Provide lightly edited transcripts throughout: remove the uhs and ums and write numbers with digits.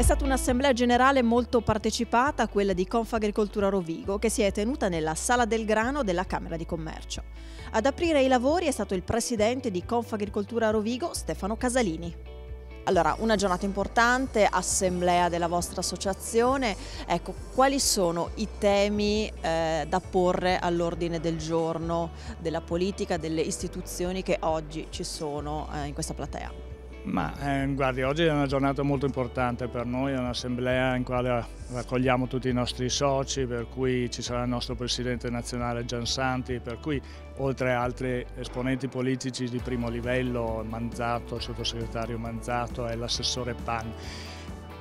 stata un'assemblea generale molto partecipata, quella di Confagricoltura Rovigo, che si è tenuta nella Sala del Grano della Camera di Commercio. Ad aprire i lavori è stato il presidente di Confagricoltura Rovigo, Stefano Casalini. Allora, una giornata importante, assemblea della vostra associazione. Ecco, quali sono i temi da porre all'ordine del giorno della politica, delle istituzioni che oggi ci sono in questa platea? Guardi, oggi è una giornata molto importante per noi, è un'assemblea in quale raccogliamo tutti i nostri soci, per cui ci sarà il nostro presidente nazionale Giansanti, per cui oltre a altri esponenti politici di primo livello, Manzato, il sottosegretario Manzato e l'assessore Pan.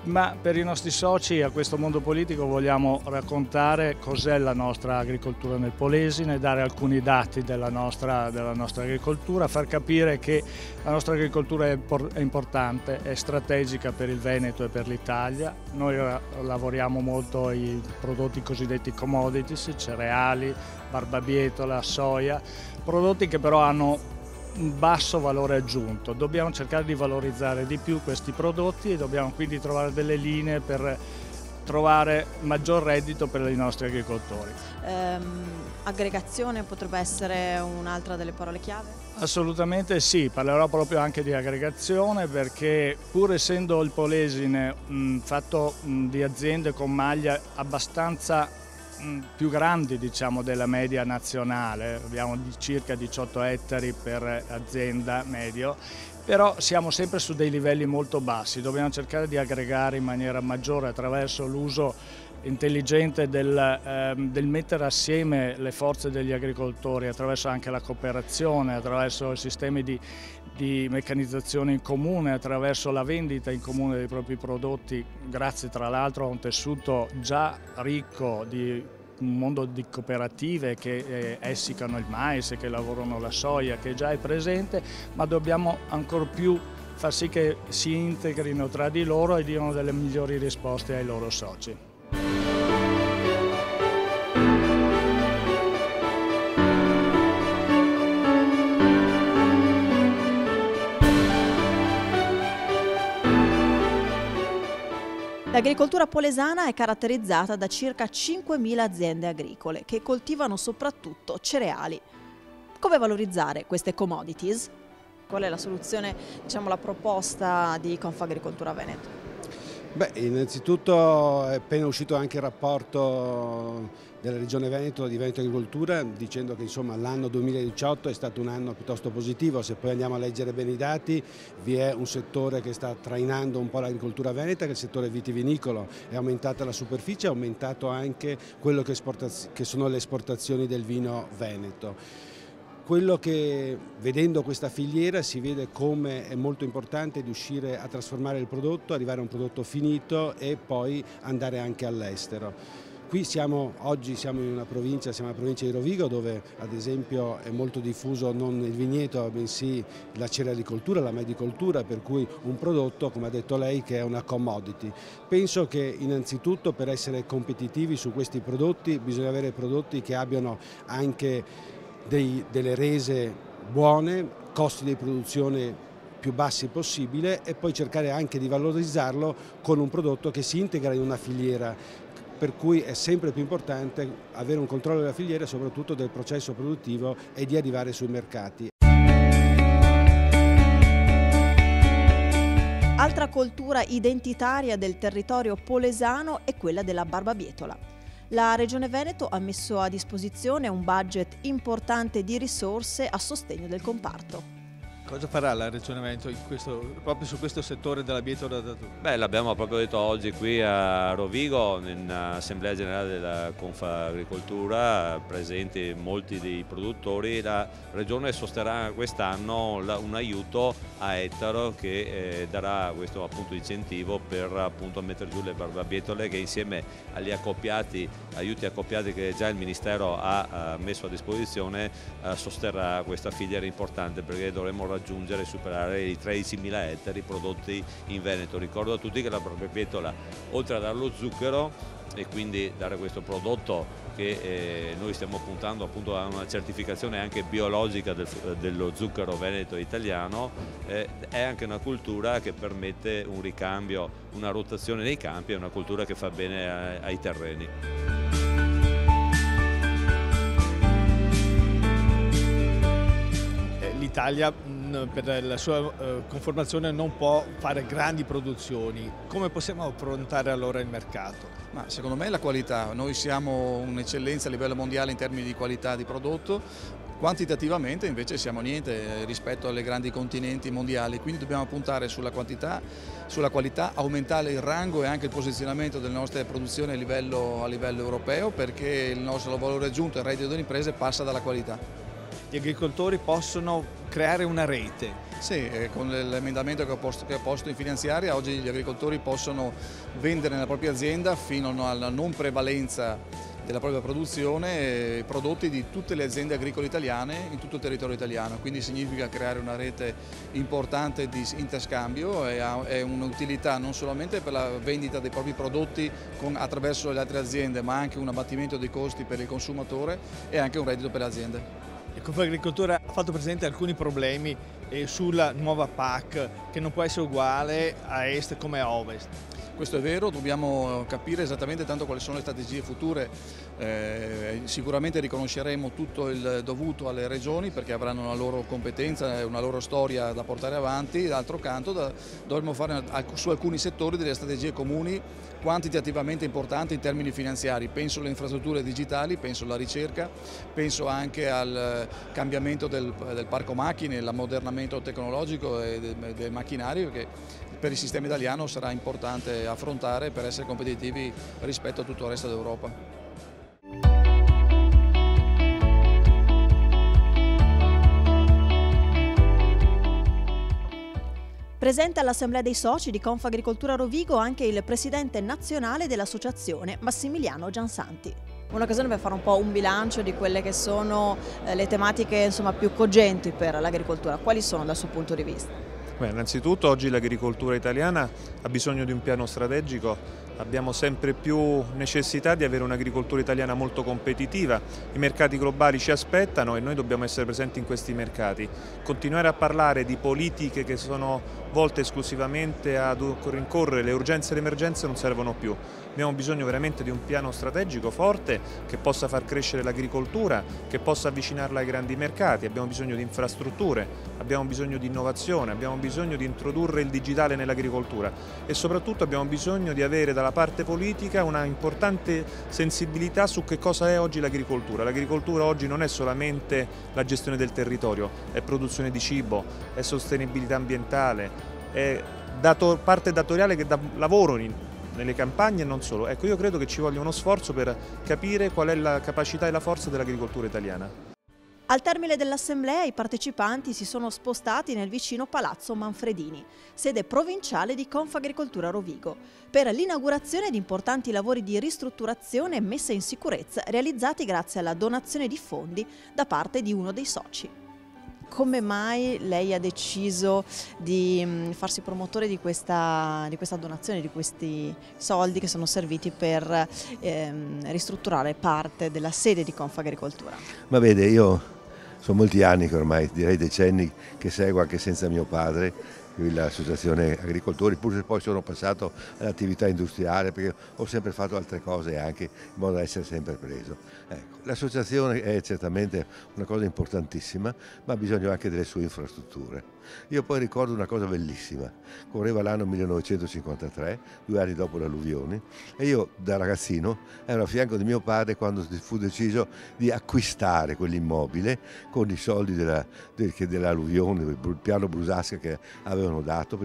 Ma per i nostri soci a questo mondo politico vogliamo raccontare cos'è la nostra agricoltura nel Polesine, dare alcuni dati della nostra agricoltura, far capire che la nostra agricoltura è importante, è strategica per il Veneto e per l'Italia. Noi lavoriamo molto i prodotti cosiddetti commodities, cereali, barbabietola, soia, prodotti che però hanno un basso valore aggiunto. Dobbiamo cercare di valorizzare di più questi prodotti e dobbiamo quindi trovare delle linee per trovare maggior reddito per i nostri agricoltori. Aggregazione potrebbe essere un'altra delle parole chiave? Assolutamente sì, parlerò proprio anche di aggregazione, perché pur essendo il Polesine fatto di aziende con maglia abbastanza più grandi, diciamo, della media nazionale, abbiamo circa 18 ettari per azienda medio, però siamo sempre su dei livelli molto bassi. Dobbiamo cercare di aggregare in maniera maggiore attraverso l'uso intelligente del mettere assieme le forze degli agricoltori, attraverso anche la cooperazione, attraverso sistemi di meccanizzazione in comune, attraverso la vendita in comune dei propri prodotti, grazie tra l'altro a un tessuto già ricco di un mondo di cooperative che essiccano il mais e che lavorano la soia, che già è presente, ma dobbiamo ancor più far sì che si integrino tra di loro e diano delle migliori risposte ai loro soci. L'agricoltura polesana è caratterizzata da circa 5.000 aziende agricole che coltivano soprattutto cereali. Come valorizzare queste commodities? Qual è la soluzione, diciamo, la proposta di Confagricoltura Veneto? Innanzitutto è appena uscito anche il rapporto della Regione Veneto di Veneto Agricoltura, dicendo che l'anno 2018 è stato un anno piuttosto positivo. Se poi andiamo a leggere bene i dati, vi è un settore che sta trainando un po' l'agricoltura veneta, che è il settore vitivinicolo. È aumentata la superficie, è aumentato anche quello che sono le esportazioni del vino veneto. Quello che, vedendo questa filiera, si vede come è molto importante riuscire a trasformare il prodotto, arrivare a un prodotto finito e poi andare anche all'estero. Qui oggi siamo in una provincia, siamo la provincia di Rovigo, dove ad esempio è molto diffuso non il vigneto, bensì la cerealicoltura, la medicoltura, per cui un prodotto, come ha detto lei, che è una commodity. Penso che innanzitutto per essere competitivi su questi prodotti bisogna avere prodotti che abbiano anche delle rese buone, costi di produzione più bassi possibile e poi cercare anche di valorizzarlo con un prodotto che si integra in una filiera, per cui è sempre più importante avere un controllo della filiera e soprattutto del processo produttivo e di arrivare sui mercati. Altra coltura identitaria del territorio polesano è quella della barbabietola. La Regione Veneto ha messo a disposizione un budget importante di risorse a sostegno del comparto. Cosa farà la Regione Veneto proprio su questo settore della bietola? L'abbiamo proprio detto oggi qui a Rovigo, in Assemblea Generale della Confagricoltura, presenti molti dei produttori. La Regione sosterrà quest'anno un aiuto a ettaro che darà questo appunto incentivo per appunto mettere giù le barbabietole, che insieme agli aiuti accoppiati che già il Ministero ha messo a disposizione sosterrà questa filiera importante, perché dovremo raggiungere raggiungere e superare i 13.000 ettari prodotti in Veneto. Ricordo a tutti che la Barbabietola, oltre a dare lo zucchero e quindi dare questo prodotto che noi stiamo puntando appunto a una certificazione anche biologica dello zucchero veneto italiano, è anche una cultura che permette un ricambio, una rotazione nei campi, è una cultura che fa bene ai terreni. L'Italia per la sua conformazione non può fare grandi produzioni. Come possiamo affrontare allora il mercato? Ma secondo me la qualità, noi siamo un'eccellenza a livello mondiale in termini di qualità di prodotto, quantitativamente invece siamo niente rispetto alle grandi continenti mondiali, quindi dobbiamo puntare sulla quantità, sulla qualità, aumentare il rango e anche il posizionamento delle nostre produzioni a livello europeo, perché il nostro valore aggiunto e il reddito delle imprese passa dalla qualità. Gli agricoltori possono creare una rete. Sì, con l'emendamento che ho posto in finanziaria oggi gli agricoltori possono vendere nella propria azienda fino alla non prevalenza della propria produzione prodotti di tutte le aziende agricole italiane in tutto il territorio italiano, quindi significa creare una rete importante di interscambio e è un'utilità non solamente per la vendita dei propri prodotti attraverso le altre aziende, ma anche un abbattimento dei costi per il consumatore e anche un reddito per le aziende. Confagricoltura ha fatto presente alcuni problemi sulla nuova PAC che non può essere uguale a est come a ovest. Questo è vero, dobbiamo capire esattamente tanto quali sono le strategie future, sicuramente riconosceremo tutto il dovuto alle regioni perché avranno una loro competenza e una loro storia da portare avanti, d'altro canto dovremo fare su alcuni settori delle strategie comuni quantitativamente importanti in termini finanziari, penso alle infrastrutture digitali, penso alla ricerca, penso anche al cambiamento del parco macchine, l'ammodernamento tecnologico e dei macchinari, perché per il sistema italiano sarà importante affrontare per essere competitivi rispetto a tutto il resto d'Europa. Presente all'Assemblea dei Soci di Confagricoltura Rovigo anche il presidente nazionale dell'associazione Massimiliano Giansanti. Un'occasione per fare un po' un bilancio di quelle che sono le tematiche più cogenti per l'agricoltura. Quali sono dal suo punto di vista? Beh, innanzitutto oggi l'agricoltura italiana ha bisogno di un piano strategico, abbiamo sempre più necessità di avere un'agricoltura italiana molto competitiva, i mercati globali ci aspettano e noi dobbiamo essere presenti in questi mercati. Continuare a parlare di politiche che sono volte esclusivamente a rincorrere le urgenze e le emergenze non servono più. Abbiamo bisogno veramente di un piano strategico forte che possa far crescere l'agricoltura, che possa avvicinarla ai grandi mercati, abbiamo bisogno di infrastrutture, abbiamo bisogno di innovazione, abbiamo bisogno di introdurre il digitale nell'agricoltura e soprattutto abbiamo bisogno di avere dalla parte politica una importante sensibilità su che cosa è oggi l'agricoltura. L'agricoltura oggi non è solamente la gestione del territorio, è produzione di cibo, è sostenibilità ambientale, è parte datoriale che dà lavoro nelle campagne e non solo. Ecco, io credo che ci voglia uno sforzo per capire qual è la capacità e la forza dell'agricoltura italiana. Al termine dell'assemblea i partecipanti si sono spostati nel vicino Palazzo Manfredini, sede provinciale di Confagricoltura Rovigo, per l'inaugurazione di importanti lavori di ristrutturazione e messa in sicurezza realizzati grazie alla donazione di fondi da parte di uno dei soci. Come mai lei ha deciso di farsi promotore di questa donazione, di questi soldi che sono serviti per ristrutturare parte della sede di Confagricoltura? Ma vede, io sono molti anni che ormai, direi decenni, che seguo anche senza mio padre l'associazione agricoltori, pur se poi sono passato all'attività industriale perché ho sempre fatto altre cose anche in modo da essere sempre preso. Ecco, l'associazione è certamente una cosa importantissima, ma ha bisogno anche delle sue infrastrutture. Io poi ricordo una cosa bellissima, correva l'anno 1953, 2 anni dopo le alluvioni, e io da ragazzino ero a fianco di mio padre quando fu deciso di acquistare quell'immobile con i soldi dell'alluvione, del piano Brusasca che avevano dato,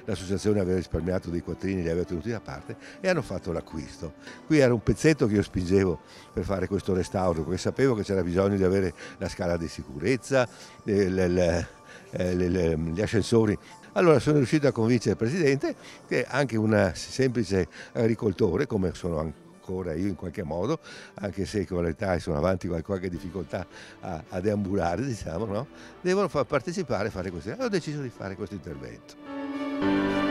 l'associazione aveva risparmiato dei quattrini, li aveva tenuti da parte e hanno fatto l'acquisto. Qui era un pezzetto che io spingevo per fare questo restauro, perché sapevo che c'era bisogno di avere la scala di sicurezza, gli ascensori. Allora sono riuscito a convincere il Presidente che anche un semplice agricoltore, come sono ancora io in qualche modo, anche se con l'età sono avanti con qualche difficoltà a deambulare, diciamo, no? Devono far partecipare, fare questo. Ho deciso di fare questo intervento.